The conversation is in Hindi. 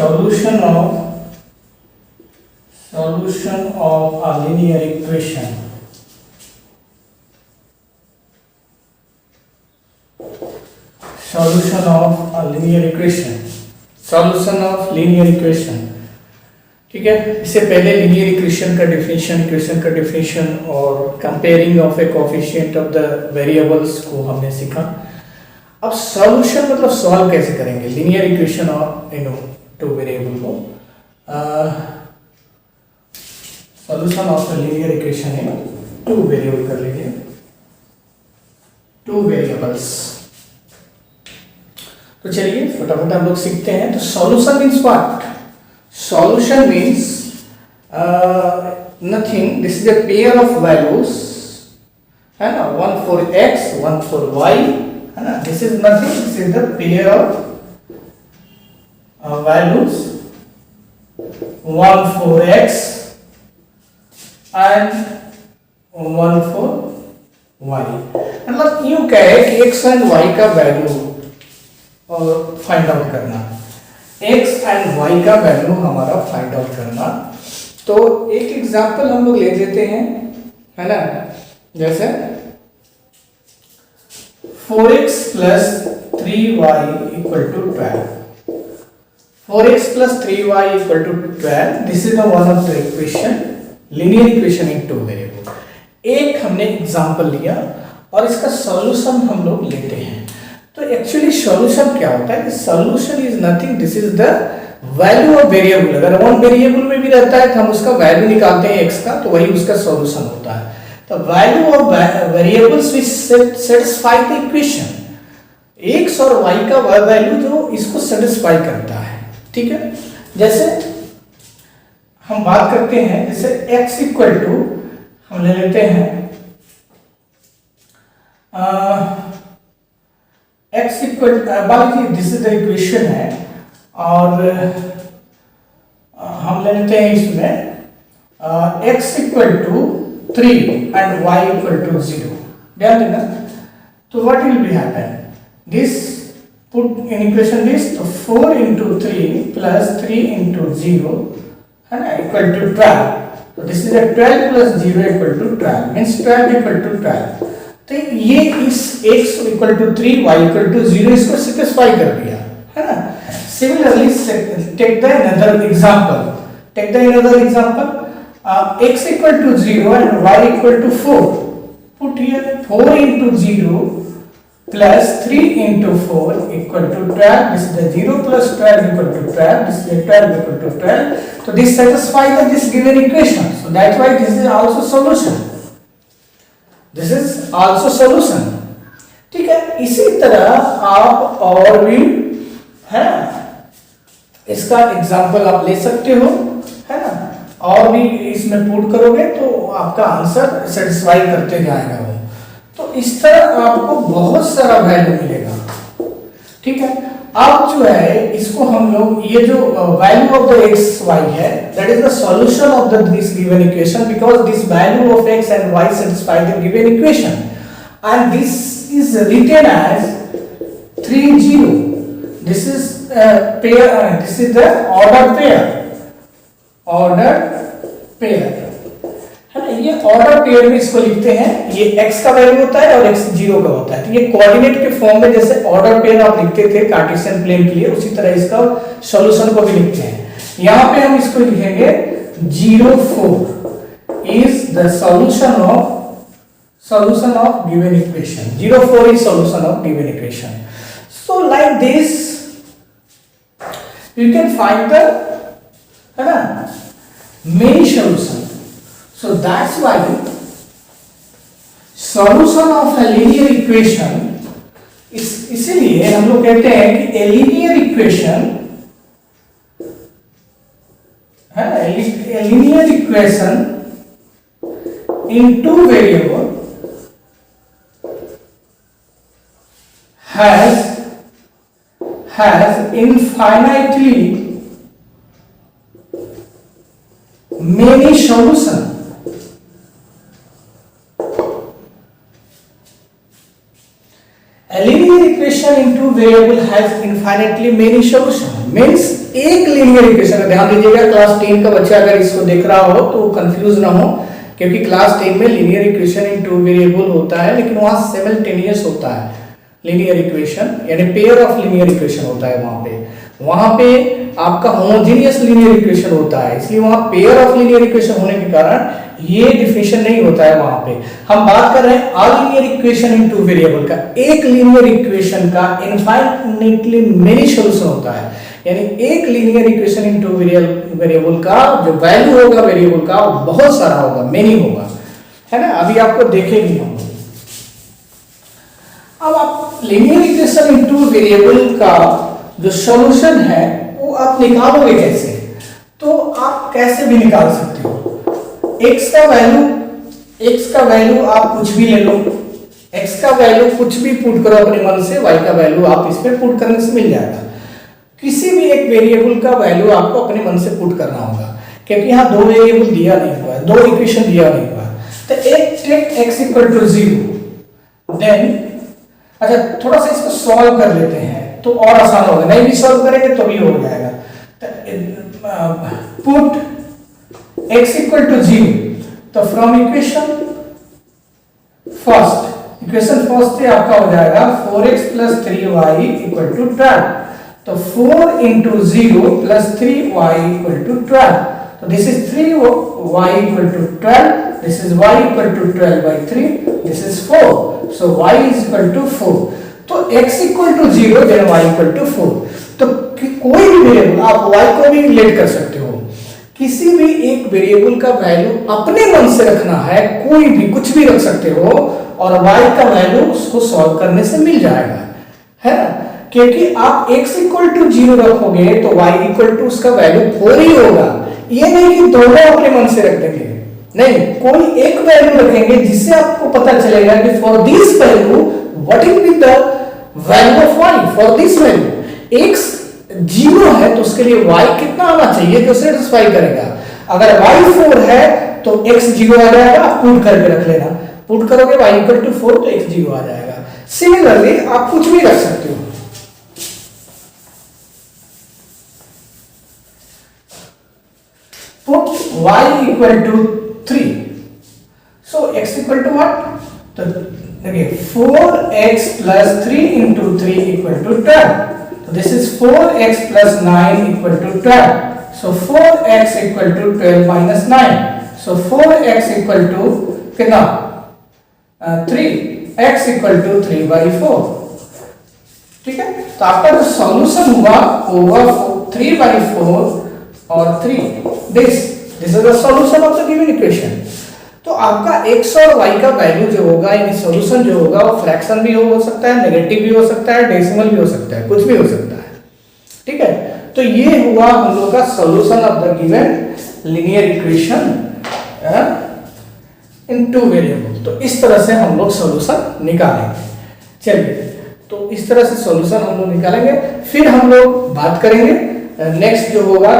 solution of a linear equation. Solution of a linear equation. Solution of linear equation. ठीक है, इससे पहले लीनियर इक्वेशन का डिफिनेशन और comparing of a coefficient of the variables को हमने सीखा. अब सॉल्यूशन मतलब सॉल्व कैसे करेंगे linear equation of two variable को. Solution of the linear equation है टू वेरिएबल कर लीजिए, टू वेरिएबल्स. तो चलिए फटाफट हम लोग सीखते हैं. तो solution means what? Solution means nothing. This is a pair of values, है ना, one for x, one for y, है ना. This is nothing. This is the pair of values, one for x and one for y. मतलब यूं कहे कि x and y का वैल्यू और फाइंड आउट करना, x एंड y का वैल्यू हमारा फाइंड आउट करना. तो एक एग्जांपल हम लोग ले लेते हैं, है ना. जैसे 4x plus 3y equal to 12. 4x plus 3y equal to 12. This is the one of the equation, linear equation in two variable. एक हमने एग्जांपल लिया और इसका सॉल्यूशन हम लोग लेते हैं. तो एक्चुअली सॉल्यूशन क्या होता है कि solution is nothing, this is the value of variable. अगर वन वेरिएबल में भी रहता है तो हम उसका वैल्यू निकालते हैं x का, तो वही उसका सॉल्यूशन होता है. तो value of variables which satisfy the equation, x और y का वह वैल्यू जो इसको सेटिस्फाई करता है. ठीक है, जैसे हम बात करते हैं, जैसे x इक्वल टू हम ले लेते हैं x इक्वल, बाकी दिस इज द इक्वेशन है, और हम ले लेते हैं इसमें x equal to 3 and y equal to 0. ध्यान देना. तो what will be happen, this put in equation this, तो 4 into 3 plus 3 into 0, है ना, इक्वल टू 12. तो this is 12 plus 0 equal to 12 means 12 equal to 12. तो ये इस x equal to 3 y equal to 0 इसको सेटिस्फाई कर दिया, है ना. Similarly take the another example, x equal to 0 and y equal to 4. Put here 4 into 0 plus 3 into 4 equal to 12. This is the 0 plus 12 equal to 12. This is the 12 equal to 12. So this satisfies this given equation. So that's why this is also solution. This is also solution. ठीक है, इसी तरह आप और भी, है ना, इसका एग्जांपल आप ले सकते हो, है ना, और भी इसमें पुट करोगे तो आपका आंसर सेटिस्फाई करते जाएगा वो. तो इस तरह आपको बहुत सारा वैल्यू मिलेगा. ठीक है, अब जो है इसको हम लोग, ये जो value of the x y है, that is the solution of this given equation, because this value of x and y satisfy the given equation, and this is written as 3 0. This is pair, this is the order pair, है ना. ये ऑर्डर पेयर में इसको लिखते हैं, ये x का वैल्यू होता है और x 0 का होता है. तो ये कोऑर्डिनेट के फॉर्म में जैसे ऑर्डर पेयर आप लिखते थे कार्टेशियन प्लेन के लिए, उसी तरह इसका सॉल्यूशन को भी लिखते हैं. यहाँ पे हम इसको लिखेंगे 0 4 is the solution of given equation. 0 4 is solution of given equation. So like this you can find the, है ना, many solution. So that's why solution of a linear equation, इसीलिए हम लोग कहते हैं कि a linear equation, है ना, a linear equation in two variable has infinitely many solutions. A linear equation into variable has infinitely many solution means एक लीनियर इक्वेशन, ध्यान दीजिएगा क्लास 10 का बच्चा अगर इसको देख रहा हो तो कंफ्यूज ना हो, क्योंकि क्लास 10 में लीनियर इक्वेशन इनटू वेरिएबल होता है, लेकिन वहां सिमिल्टेनियस होता है लीनियर इक्वेशन, यानी पेयर ऑफ लीनियर इक्वेशन होता है वहां पे आपका होमोजेनियस लीनियर इक्वेशन होता है, इसलिए वहां पेयर ऑफ लीनियर इक्वेशन होने के कारण ये डिफिनेशन नहीं होता है वहां पे। हम बात कर रहे हैं a linear equation into variable का, एक लीनियर इक्वेशन का इनफाइनाइटली मेनी सॉल्यूशन होता है, यानी एक लीनियर इक्वेशन इनटू वेरिएबल का जो वैल्यू होगा वेरिएबल का बहुत सारा होगा, मेनी होगा, है ना। अभी आपको देखेंगे हम। अब आप लीनियर इक्वेशन इनटू वेरिएबल का जो सॉल्यूशन है वो आप निकालोगे कैसे, तो आप कैसे भी निकाल सकते हो। x का वैल्यू आप कुछ भी ले लो, x का वैल्यू कुछ भी पुट करो अपने मन से, y का वैल्यू आप इस पे पुट करने से मिल जाएगा। किसी भी एक वेरिएबल का वैल्यू आपको अपने मन से पुट करना होगा, क्योंकि यहाँ दो वेरिएबल दिया नहीं हुआ है, दो इक्वेशन दिया नहीं हुआ है। तो एक take x equal to 0, then अच्छा थोड़ा सा इसको सॉल्व कर लेते हैं तो और आसान होगा, नहीं भी सॉल्व करेंगे तो भी हो जाएगा। तो पुट x इक्वल टू 0, तो फ्रॉम इक्वेशन फर्स्ट से आपका हो जाएगा 4x plus 3y equal to 12, तो 4 into 0 plus 3y equal to 12, तो this is 3y equal to 12, this is y equal to 12 by 3, this is 4, so y is equal to 4, तो x equal to 0 then y equal to 4। तो कोई भी वेरिएबल आप y को भी रिलेट कर सकते हो, किसी भी एक वेरिएबल का वैल्यू अपने मन से रखना है, कोई भी कुछ भी रख सकते हो और y का वैल्यू उसको सॉल्व करने से मिल जाएगा, है ना। क्योंकि आप x इक्वल टू 0 रखोगे तो y इक्वल टू उसका वैल्यू 4 ही होगा, ये नहीं कि दोनों अपने मन से रख देंगे, नहीं, कोई एक वैल्यू रखेंगे जिससे आपको पता चलेगा कि for this value what is with the value of y, for this value x 0 है तो उसके लिए y कितना आना चाहिए जो सेटिस्फाई करेगा। अगर y 4 है तो x 0 आ जाएगा, आप पुट करके रख लेना, पुट करोगे y इक्वल टू 4 तो x 0 आ जाएगा। सिमिलरली आप कुछ भी रख सकते हो, put y equal to 3, so x equal to what, तो देखिए 4x plus 3 into 3 equal to 12, so this is 4x plus 9 equal to 12, so 4x equal to 12 minus 9, so 4x equal to कितना 3, x equal to 3 by 4, ठीक है। तो आपका जो सॉल्यूशन होगा 3 by 4 और 3, this is the solution of the given equation। तो आपका x और y का वैल्यू जो होगा यानी सॉल्यूशन जो होगा वो फ्रैक्शन भी हो सकता है, नेगेटिव भी हो सकता है, डेसिमल भी हो सकता है, कुछ भी हो सकता है, ठीक है। तो ये हुआ हम लोग का solution of the given linear equation in two variable. तो इस तरह से हम लोग सॉल्यूशन निकालेंगे। चलिए, तो इस तरह से सॉल्यूशन हम लोग निकालेंगे, फिर हम लोग बात करेंगे नेक्स्ट जो होगा